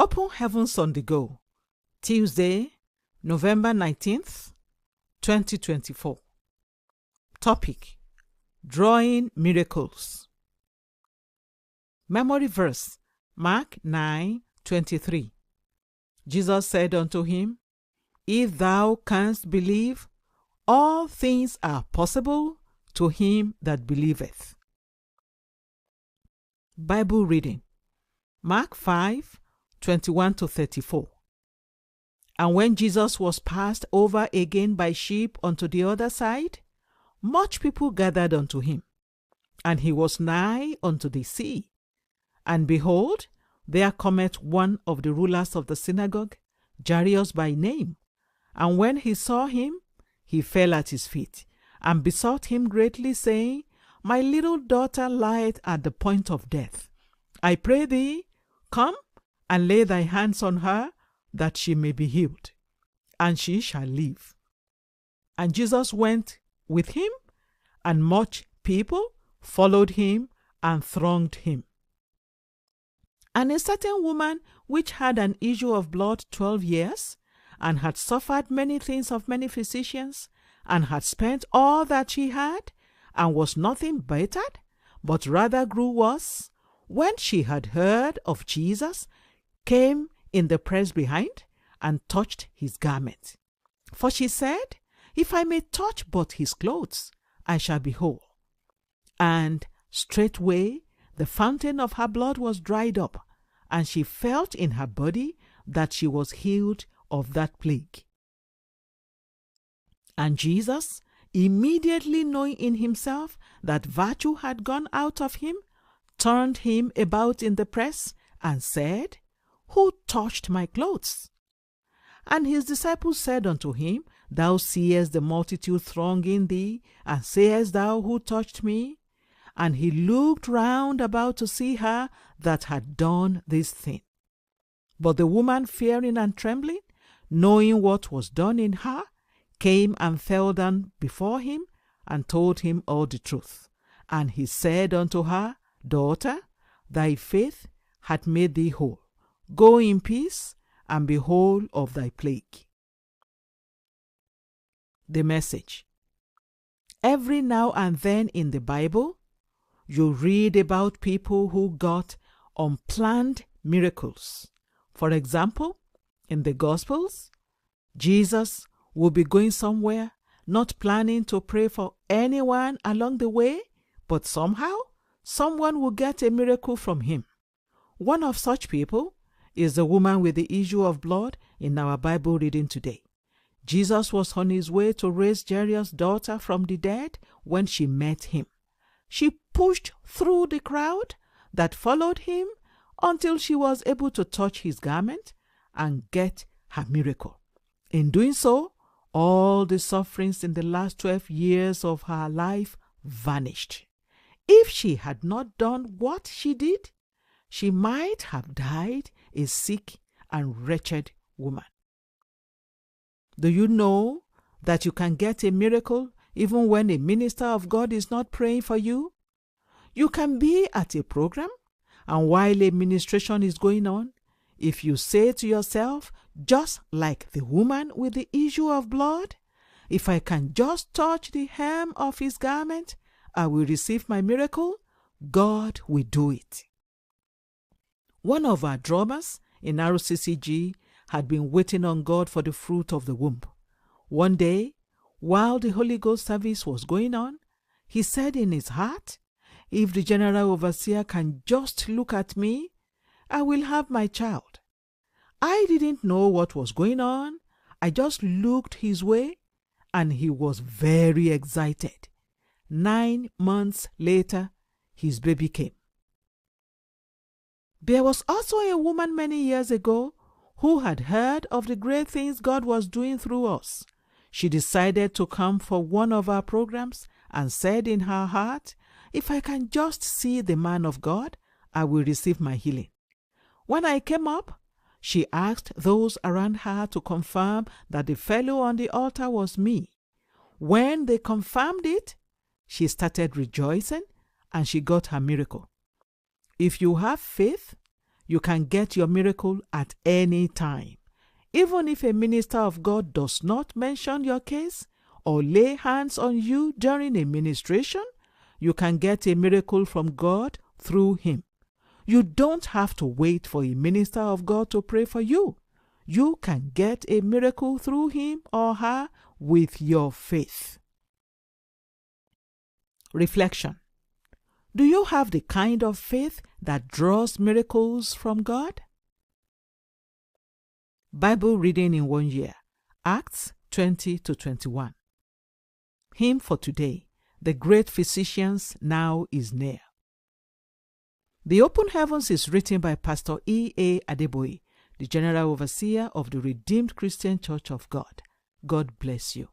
Open Heavens on the Go, Tuesday, November 19th, 2024. Topic: Drawing Miracles. Memory verse, Mark 9:23. Jesus said unto him, If thou canst believe, all things are possible to him that believeth. Bible reading, Mark 5:21-34. And when Jesus was passed over again by ship unto the other side, much people gathered unto him, and he was nigh unto the sea. And behold, there cometh one of the rulers of the synagogue, Jairus by name. And when he saw him, he fell at his feet, and besought him greatly, saying, My little daughter lieth at the point of death. I pray thee, come and lay thy hands on her, that she may be healed, and she shall live. And Jesus went with him, and much people followed him and thronged him. And a certain woman which had an issue of blood 12 years, and had suffered many things of many physicians, and had spent all that she had, and was nothing bettered, but rather grew worse, when she had heard of Jesus, came in the press behind, and touched his garment. For she said, If I may touch but his clothes, I shall be whole. And straightway the fountain of her blood was dried up, and she felt in her body that she was healed of that plague. And Jesus, immediately knowing in himself that virtue had gone out of him, turned him about in the press, and said, Who touched my clothes? And his disciples said unto him, Thou seest the multitude thronging thee, and sayest thou, Who touched me? And he looked round about to see her that had done this thing. But the woman, fearing and trembling, knowing what was done in her, came and fell down before him, and told him all the truth. And he said unto her, Daughter, thy faith hath made thee whole. Go in peace, and be whole of thy plague. The Message. Every now and then in the Bible, you read about people who got unplanned miracles. For example, in the Gospels, Jesus will be going somewhere, not planning to pray for anyone along the way, but somehow someone will get a miracle from him. One of such people is the woman with the issue of blood in our Bible reading today. Jesus was on his way to raise Jairus' daughter from the dead when she met him. She pushed through the crowd that followed him until she was able to touch his garment and get her miracle. In doing so, all the sufferings in the last 12 years of her life vanished. If she had not done what she did, she might have died a sick and wretched woman. Do you know that you can get a miracle even when a minister of God is not praying for you? You can be at a program, and while a ministration is going on, if you say to yourself, just like the woman with the issue of blood, if I can just touch the hem of his garment, I will receive my miracle, God will do it. One of our drummers in RCCG had been waiting on God for the fruit of the womb. One day, while the Holy Ghost service was going on, he said in his heart, If the general overseer can just look at me, I will have my child. I didn't know what was going on. I just looked his way, and he was very excited. 9 months later, his baby came. There was also a woman many years ago who had heard of the great things God was doing through us. She decided to come for one of our programs and said in her heart, If I can just see the man of God, I will receive my healing. When I came up, she asked those around her to confirm that the fellow on the altar was me. When they confirmed it, she started rejoicing and she got her miracle. If you have faith, You can get your miracle at any time. Even if a minister of God does not mention your case or lay hands on you during a ministration, you can get a miracle from God through him. You don't have to wait for a minister of God to pray for you. You can get a miracle through him or her with your faith. Reflection. Do you have the kind of faith that draws miracles from God? Bible reading in 1 year, Acts 20-21. Hymn for today, The Great Physicians Now is Near. The Open Heavens is written by PastorE.A. Adeboye, the General Overseer of the Redeemed Christian Church of God. God bless you.